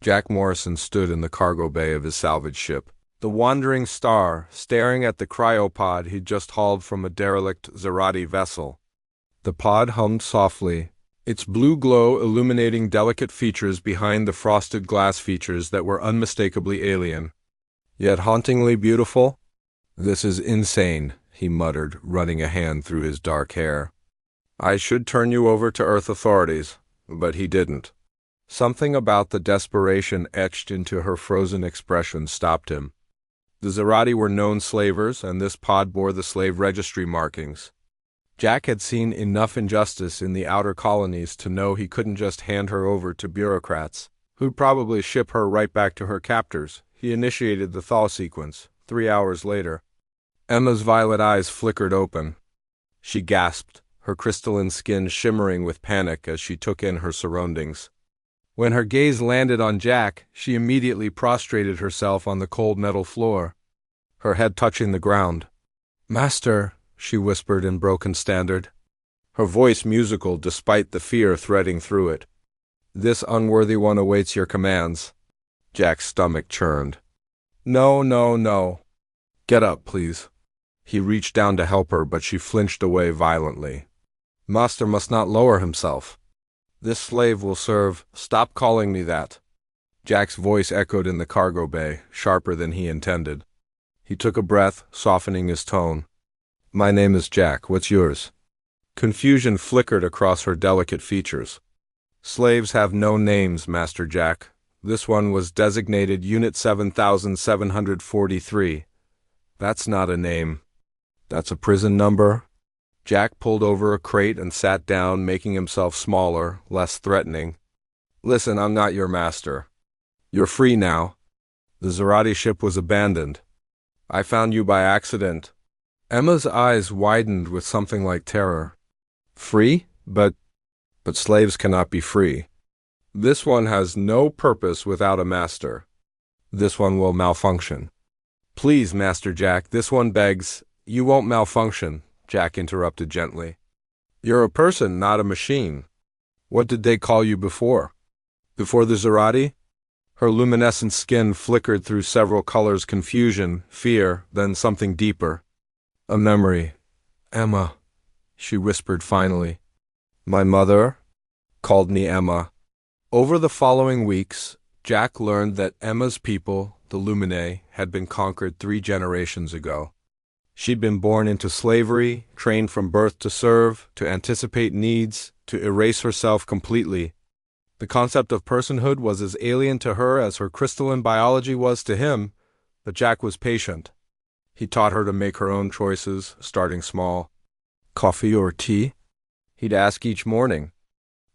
Jack Morrison stood in the cargo bay of his salvage ship, the wandering star, staring at the cryopod he'd just hauled from a derelict Zerati vessel. The pod hummed softly, its blue glow illuminating delicate features behind the frosted glass features that were unmistakably alien, yet hauntingly beautiful. "This is insane," he muttered, running a hand through his dark hair. "I should turn you over to Earth authorities," but he didn't. Something about the desperation etched into her frozen expression stopped him. The Zerati were known slavers, and this pod bore the slave registry markings. Jack had seen enough injustice in the outer colonies to know he couldn't just hand her over to bureaucrats, who'd probably ship her right back to her captors. He initiated the thaw sequence, 3 hours later. Emma's violet eyes flickered open. She gasped, her crystalline skin shimmering with panic as she took in her surroundings. When her gaze landed on Jack, she immediately prostrated herself on the cold metal floor, her head touching the ground. "Master," she whispered in broken standard, her voice musical despite the fear threading through it. "This unworthy one awaits your commands." Jack's stomach churned. "No, no, no. Get up, please." He reached down to help her, but she flinched away violently. "Master must not lower himself. This slave will serve—" "Stop calling me that." Jack's voice echoed in the cargo bay, sharper than he intended. He took a breath, softening his tone. "My name is Jack. What's yours?" Confusion flickered across her delicate features. "Slaves have no names, Master Jack. This one was designated Unit 7743. That's not a name. That's a prison number." Jack pulled over a crate and sat down, making himself smaller, less threatening. "Listen, I'm not your master. You're free now. The Zerati ship was abandoned. I found you by accident." Emma's eyes widened with something like terror. "Free? But slaves cannot be free. This one has no purpose without a master. This one will malfunction." "Please, Master Jack, this one begs—" "You won't malfunction," Jack interrupted gently. "You're a person, not a machine. What did they call you before? Before the Zerati?" Her luminescent skin flickered through several colors: confusion, fear, then something deeper. "A memory. Emma," she whispered finally. "My mother called me Emma." Over the following weeks, Jack learned that Emma's people, the Luminae, had been conquered 3 generations ago. She'd been born into slavery, trained from birth to serve, to anticipate needs, to erase herself completely. The concept of personhood was as alien to her as her crystalline biology was to him, but Jack was patient. He taught her to make her own choices, starting small. "Coffee or tea?" he'd ask each morning.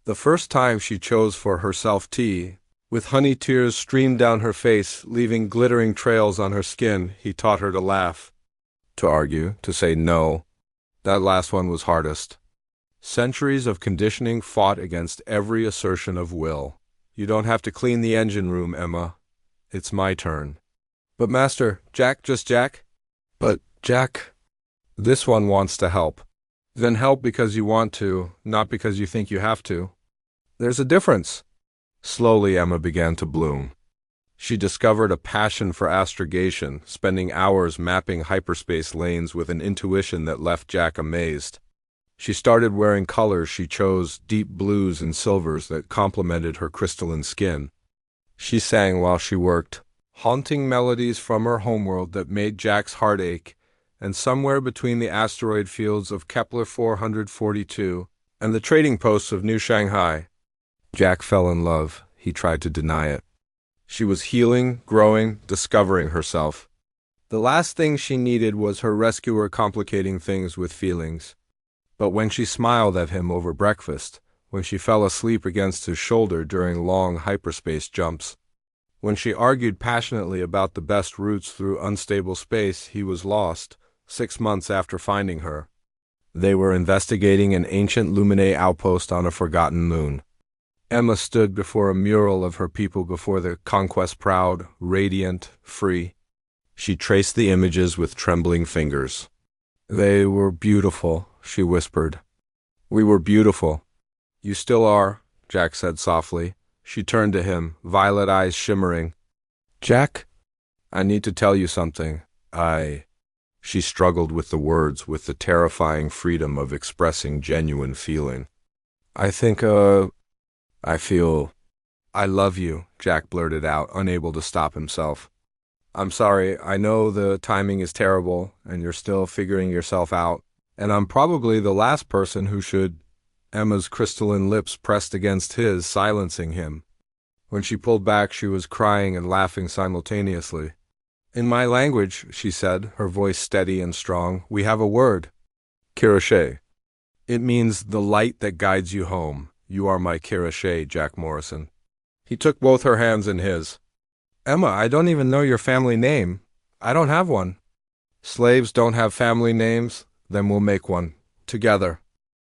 The first time she chose for herself tea, with honey tears streamed down her face, leaving glittering trails on her skin, he taught her to laugh, to argue, to say no. That last one was hardest. Centuries of conditioning fought against every assertion of will. "You don't have to clean the engine room, Emma. It's my turn." "But Master, Jack, just Jack." "But, Jack, this one wants to help." "Then help because you want to, not because you think you have to. There's a difference." Slowly Emma began to bloom. She discovered a passion for astrogation, spending hours mapping hyperspace lanes with an intuition that left Jack amazed. She started wearing colors she chose, deep blues and silvers that complemented her crystalline skin. She sang while she worked, haunting melodies from her homeworld that made Jack's heart ache, and somewhere between the asteroid fields of Kepler 442 and the trading posts of New Shanghai, Jack fell in love. He tried to deny it. She was healing, growing, discovering herself. The last thing she needed was her rescuer complicating things with feelings. But when she smiled at him over breakfast, when she fell asleep against his shoulder during long hyperspace jumps, when she argued passionately about the best routes through unstable space, he was lost. 6 months after finding her, they were investigating an ancient Luminae outpost on a forgotten moon. Emma stood before a mural of her people before the conquest proud, radiant, free. She traced the images with trembling fingers. "They were beautiful," she whispered. "We were beautiful." "You still are," Jack said softly, She turned to him, violet eyes shimmering. Jack, I need to tell you something. She struggled with the words with the terrifying freedom of expressing genuine feeling. I think, I feel, I love you, Jack blurted out, unable to stop himself. I'm sorry, I know the timing is terrible, and you're still figuring yourself out, and I'm probably the last person who should. Emma's crystalline lips pressed against his, silencing him. When she pulled back, she was crying and laughing simultaneously. In my language, she said, her voice steady and strong, we have a word. Kirashe. It means the light that guides you home. You are my Kirashe, Jack Morrison. He took both her hands in his. Emma, I don't even know your family name. I don't have one. Slaves don't have family names? Then we'll make one. Together.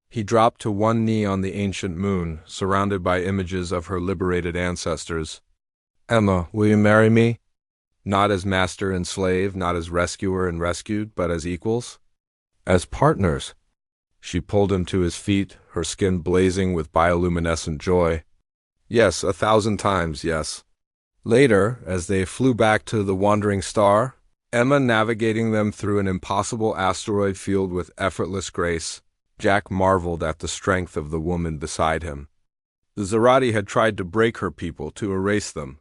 He dropped to one knee on the ancient moon, surrounded by images of her liberated ancestors. Emma, will you marry me? Not as master and slave, not as rescuer and rescued, but as equals? As partners. She pulled him to his feet, her skin blazing with bioluminescent joy. Yes, 1,000 times, yes. Later, as they flew back to the wandering star, Emma navigating them through an impossible asteroid field with effortless grace, Jack marveled at the strength of the woman beside him. The Zerati had tried to break her people, to erase them.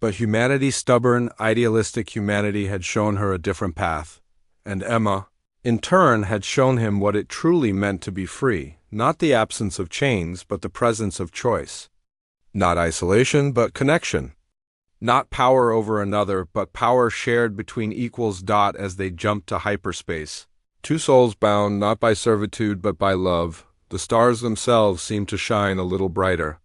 But humanity's stubborn, idealistic humanity had shown her a different path, and Emma, in turn, had shown him what it truly meant to be free, not the absence of chains, but the presence of choice. Not isolation, but connection. Not power over another, but power shared between equals. As they jumped to hyperspace. Two souls bound not by servitude but by love, the stars themselves seemed to shine a little brighter.